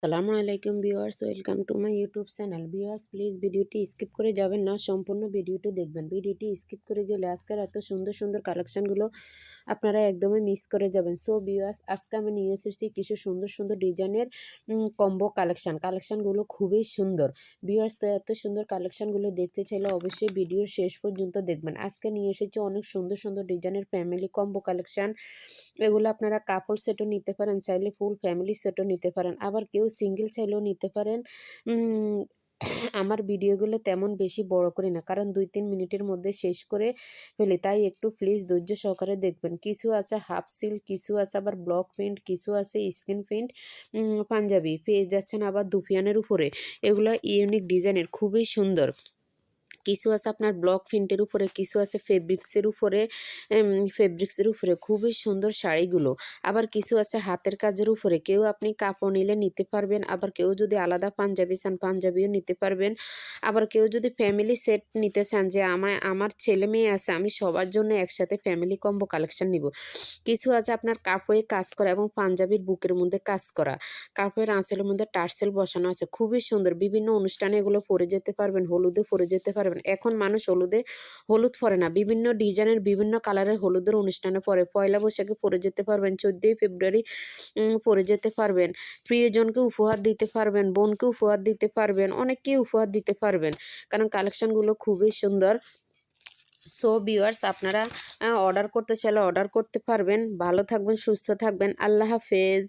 আসসালামু আলাইকুম viewers, welcome to my YouTube channel. Viewers, please ভিডিওটি স্কিপ করে যাবেন না, সম্পূর্ণ ভিডিওটি দেখবেন। ভিডিওটি স্কিপ করে গেলে আজকের এত সুন্দর সুন্দর কালেকশনগুলো আপনারা একদমই মিস করে যাবেন। সো ভিউয়ার্স, আজকে আমি নিয়ে এসেছি কিছু সুন্দর সুন্দর ডিজাইনের কম্বো কালেকশনগুলো খুবই সুন্দর। ভিউয়ার্স, তো এত সুন্দর কালেকশনগুলো দেখতে চাইলে অবশ্যই ভিডিওর শেষ পর্যন্ত দেখবেন। আজকে নিয়ে এসেছি অনেক সুন্দর সুন্দর ডিজাইনের ফ্যামিলি কম্বো কালেকশন। এগুলো আপনারা কাপল সেটও নিতে পারেন, চাইলে ফুল ফ্যামিলি সেটও নিতে পারেন, আবার কেউ সিঙ্গেল চাইলেও নিতে পারেন। আমার ভিডিওগুলো তেমন বেশি বড় করি না, কারণ 2-3 মিনিটের মধ্যে শেষ করে ফেলি, তাই একটু প্লিজ ধৈর্য সহকারে দেখবেন। কিছু আছে হাফ সিল্ক, কিছু আছে আবার ব্লক প্রিন্ট, কিছু আছে স্ক্রিন প্রিন্ট পাঞ্জাবি পেয়ে যাচ্ছেন আবার দুফিয়ানের উপরে। এগুলো ইউনিক ডিজাইনের, খুবই সুন্দর। কিছু আছে আপনার ব্লক প্রিন্টের উপরে, কিছু আছে ফেব্রিক্সের উপরে খুবই সুন্দর শাড়িগুলো। আবার কিছু আছে হাতের কাজের উপরে, কেউ আপনি কাপড় নিলে নিতে পারবেন, আবার কেউ যদি আলাদা পাঞ্জাবি চান পাঞ্জাবিও নিতে পারবেন। আবার কেউ যদি ফ্যামিলি সেট নিতে চান যে আমার ছেলে মেয়ে আছে, আমি সবার জন্য একসাথে ফ্যামিলি কম্বো কালেকশন নিব। কিছু আছে আপনার কাপড়ে কাজ করা এবং পাঞ্জাবির বুকের মধ্যে কাজ করা, কাপড়ের আঁচলের মধ্যে টার্সেল বসানো আছে, খুবই সুন্দর। বিভিন্ন অনুষ্ঠানে এগুলো পরে যেতে পারবেন, হলুদে পরে যেতে পারবেন। এখন মানুষ হলুদ পরে না, বিভিন্ন ডিজাইনের বিভিন্ন কালারের হলুদের অনুষ্ঠানে পরে। পয়লা বৈশাখে পরে যেতে পারবেন, 14ই ফেব্রুয়ারি পরে যেতে পারবেন, প্রিয়জনকে উপহার দিতে পারবেন, বোনকে উপহার দিতে পারবেন, অনেককেই উপহার দিতে পারবেন, কারণ কালেকশনগুলো খুবই সুন্দর। সো ভিউয়ার্স, আপনারা অর্ডার করতে চাইলে অর্ডার করতে পারবেন। ভালো থাকবেন, সুস্থ থাকবেন, আল্লাহ হাফেজ।